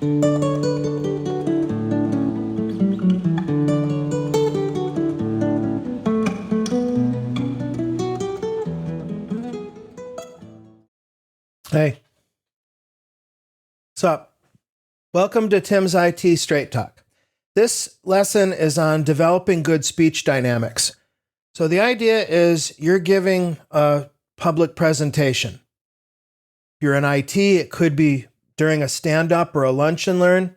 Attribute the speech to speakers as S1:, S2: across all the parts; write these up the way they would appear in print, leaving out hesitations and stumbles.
S1: Hey, what's up? Welcome to Tim's IT Straight Talk. This lesson is on developing good speech dynamics. So the idea is you're giving a public presentation. If you're in IT, it could be during a stand-up or a lunch and learn,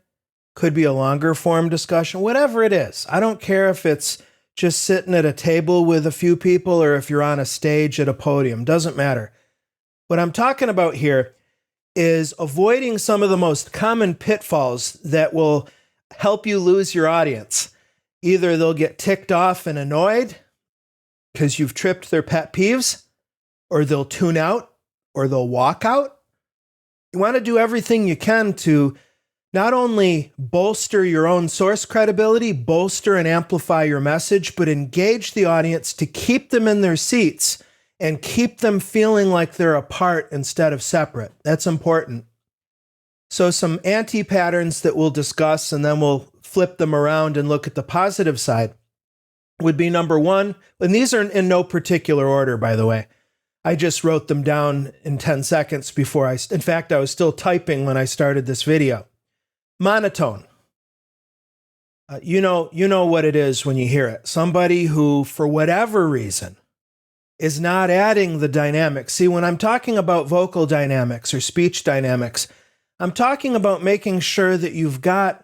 S1: could be a longer form discussion, whatever it is. I don't care if it's just sitting at a table with a few people or if you're on a stage at a podium, doesn't matter. What I'm talking about here is avoiding some of the most common pitfalls that will help you lose your audience. Either they'll get ticked off and annoyed because you've tripped their pet peeves, or they'll tune out, or they'll walk out. You want to do everything you can to not only bolster your own source credibility, bolster and amplify your message, but engage the audience to keep them in their seats and keep them feeling like they're a part instead of separate. That's important. So some anti-patterns that we'll discuss, and then we'll flip them around and look at the positive side, would be number one, and these are in no particular order, by the way. I just wrote them down in 10 seconds before in fact, I was still typing when I started this video. Monotone. You know what it is when you hear it. Somebody who, for whatever reason, is not adding the dynamics. See, when I'm talking about vocal dynamics or speech dynamics, I'm talking about making sure that you've got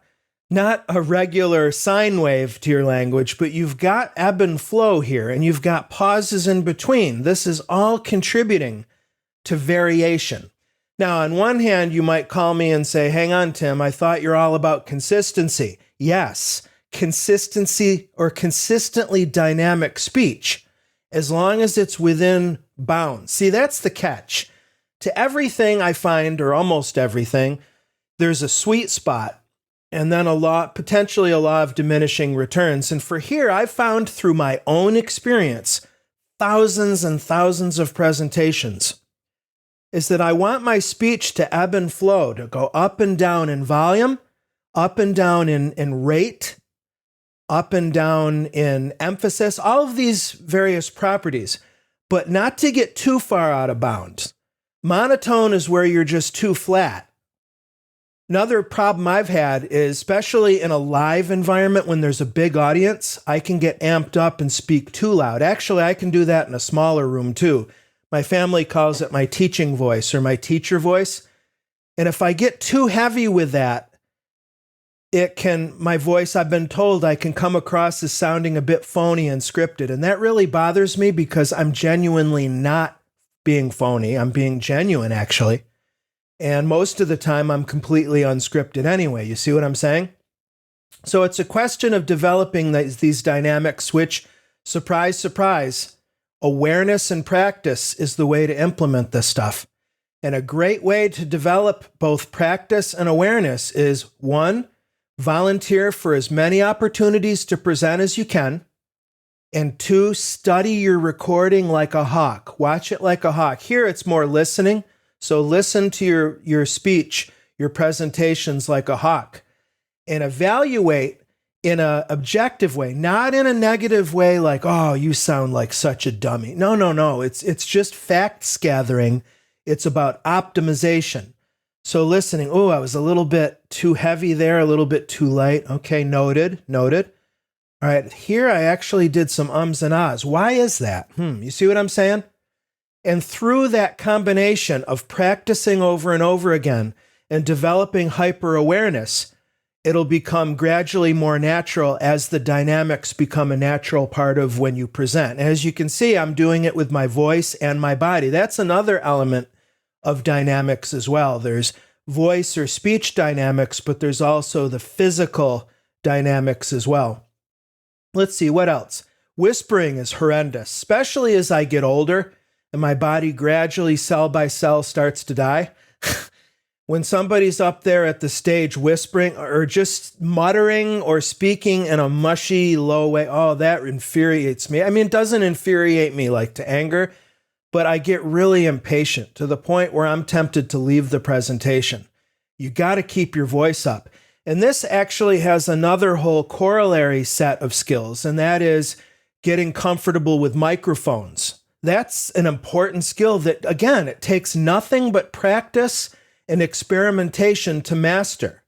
S1: not a regular sine wave to your language, but you've got ebb and flow here, and you've got pauses in between. This is all contributing to variation. Now, on one hand, you might call me and say, hang on, Tim, I thought you're all about consistency. Yes, consistency or consistently dynamic speech, as long as it's within bounds. See, that's the catch. To everything I find, or almost everything, there's a sweet spot, and then potentially a law of diminishing returns. And for here, I've found through my own experience, thousands and thousands of presentations, is that I want my speech to ebb and flow, to go up and down in volume, up and down in rate, up and down in emphasis, all of these various properties, but not to get too far out of bounds. Monotone is where you're just too flat. Another problem I've had is, especially in a live environment when there's a big audience, I can get amped up and speak too loud. Actually, I can do that in a smaller room too. My family calls it my teaching voice or my teacher voice. And if I get too heavy with that, my voice, I've been told I can come across as sounding a bit phony and scripted. And that really bothers me because I'm genuinely not being phony. I'm being genuine, actually. And most of the time, I'm completely unscripted anyway. You see what I'm saying? So it's a question of developing these dynamics, which, surprise, surprise, awareness and practice is the way to implement this stuff. And a great way to develop both practice and awareness is, one, volunteer for as many opportunities to present as you can. And two, study your recording like a hawk. Watch it like a hawk. Here, it's more listening. So listen to your speech, your presentations like a hawk. And evaluate in an objective way, not in a negative way like, oh, you sound like such a dummy. No. It's just facts gathering. It's about optimization. So listening, oh, I was a little bit too heavy there, a little bit too light. Okay, noted. All right, here I actually did some ums and ahs. Why is that? You see what I'm saying? And through that combination of practicing over and over again and developing hyper-awareness, it'll become gradually more natural as the dynamics become a natural part of when you present. As you can see, I'm doing it with my voice and my body. That's another element of dynamics as well. There's voice or speech dynamics, but there's also the physical dynamics as well. Let's see, what else? Whispering is horrendous, especially as I get older and my body gradually, cell by cell, starts to die. When somebody's up there at the stage whispering or just muttering or speaking in a mushy, low way, oh, that infuriates me. I mean, it doesn't infuriate me like to anger, but I get really impatient to the point where I'm tempted to leave the presentation. You got to keep your voice up. And this actually has another whole corollary set of skills, and that is getting comfortable with microphones. That's an important skill that, again, it takes nothing but practice and experimentation to master.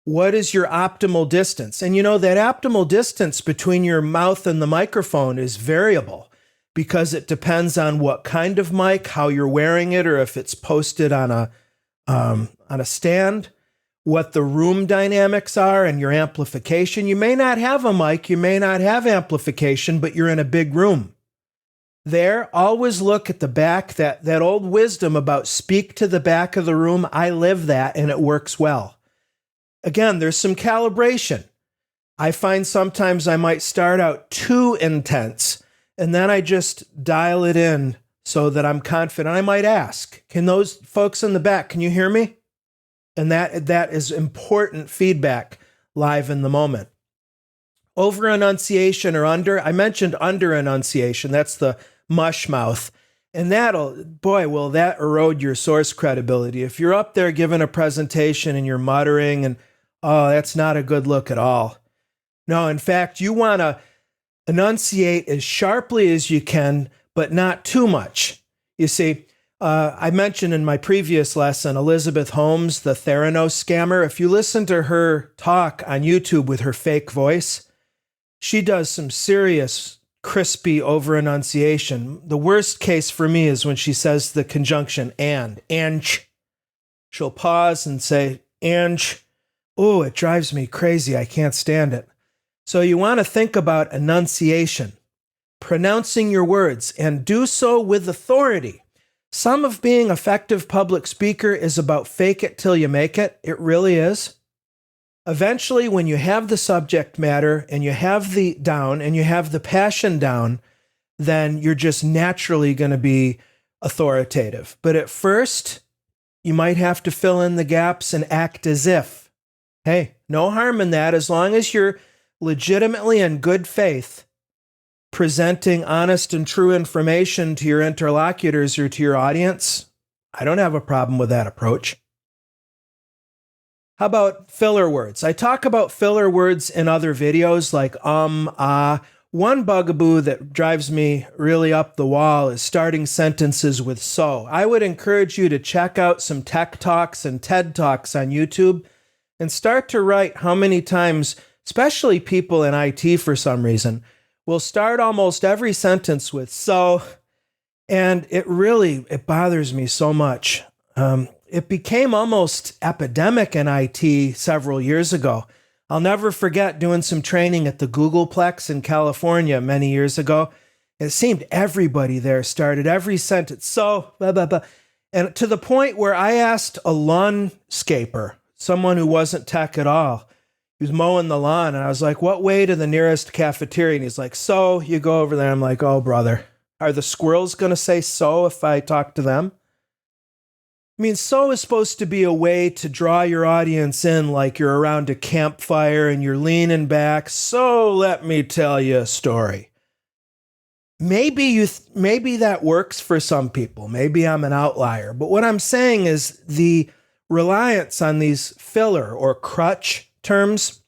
S1: What is your optimal distance? And you know, that optimal distance between your mouth and the microphone is variable because it depends on what kind of mic, how you're wearing it, or if it's posted on a stand, what the room dynamics are and your amplification. You may not have a mic, you may not have amplification, but you're in a big room. There, always look at the back, that old wisdom about speak to the back of the room. I live that and it works well. Again, there's some calibration. I find sometimes I might start out too intense and then I just dial it in so that I'm confident. I might ask, can those folks in the back, can you hear me? And that is important feedback live in the moment. Over enunciation or under, I mentioned under enunciation, that's the mush mouth. And will that erode your source credibility. If you're up there giving a presentation and you're muttering and, oh, that's not a good look at all. No, in fact, you want to enunciate as sharply as you can, but not too much. You see, I mentioned in my previous lesson, Elizabeth Holmes, the Theranos scammer. If you listen to her talk on YouTube with her fake voice, she does some serious crispy over-enunciation. The worst case for me is when she says the conjunction and. She'll pause and say, and. Oh, it drives me crazy. I can't stand it. So you want to think about enunciation, pronouncing your words, and do so with authority. Some of being an effective public speaker is about fake it till you make it. It really is. Eventually, when you have the subject matter and you have the down and you have the passion down, then you're just naturally going to be authoritative. But at first, you might have to fill in the gaps and act as if. Hey, no harm in that as long as you're legitimately in good faith presenting honest and true information to your interlocutors or to your audience. I don't have a problem with that approach. How about filler words? I talk about filler words in other videos like One bugaboo that drives me really up the wall is starting sentences with so. I would encourage you to check out some tech talks and TED Talks on YouTube and start to write how many times, especially people in IT for some reason, will start almost every sentence with so, and it bothers me so much. It became almost epidemic in IT several years ago. I'll never forget doing some training at the Googleplex in California many years ago. It seemed everybody there started every sentence, so, blah, blah, blah. And to the point where I asked a lawnscaper, someone who wasn't tech at all, he was mowing the lawn, and I was like, what way to the nearest cafeteria? And he's like, so, you go over there. I'm like, oh, brother, are the squirrels going to say so if I talk to them? I mean, so is supposed to be a way to draw your audience in like you're around a campfire and you're leaning back. So let me tell you a story. Maybe that works for some people. Maybe I'm an outlier. But what I'm saying is the reliance on these filler or crutch terms,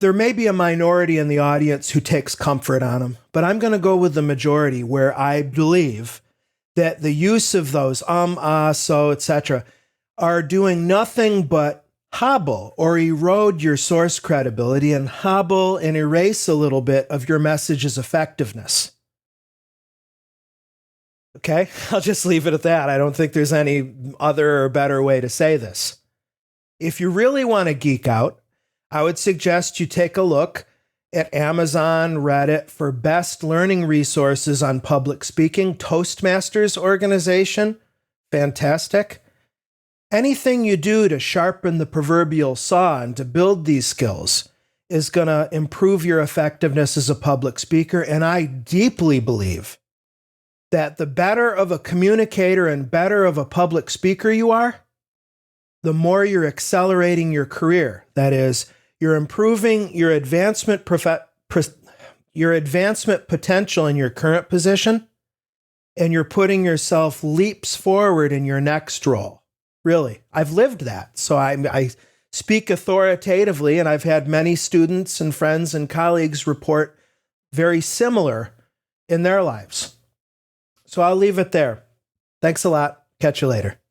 S1: there may be a minority in the audience who takes comfort on them. But I'm going to go with the majority where I believe that the use of those so, etc. are doing nothing but hobble or erode your source credibility and hobble and erase a little bit of your message's effectiveness. Okay, I'll just leave it at that. I don't think there's any other or better way to say this. If you really want to geek out, I would suggest you take a look at Amazon, Reddit for best learning resources on public speaking. Toastmasters organization, fantastic. Anything you do to sharpen the proverbial saw and to build these skills is going to improve your effectiveness as a public speaker. And I deeply believe that the better of a communicator and better of a public speaker you are, the more you're accelerating your career. That is, you're improving your advancement potential in your current position, and you're putting yourself leaps forward in your next role. really. I've lived that. So I speak authoritatively, and I've had many students and friends and colleagues report very similar in their lives. So I'll leave it there. Thanks a lot. Catch you later.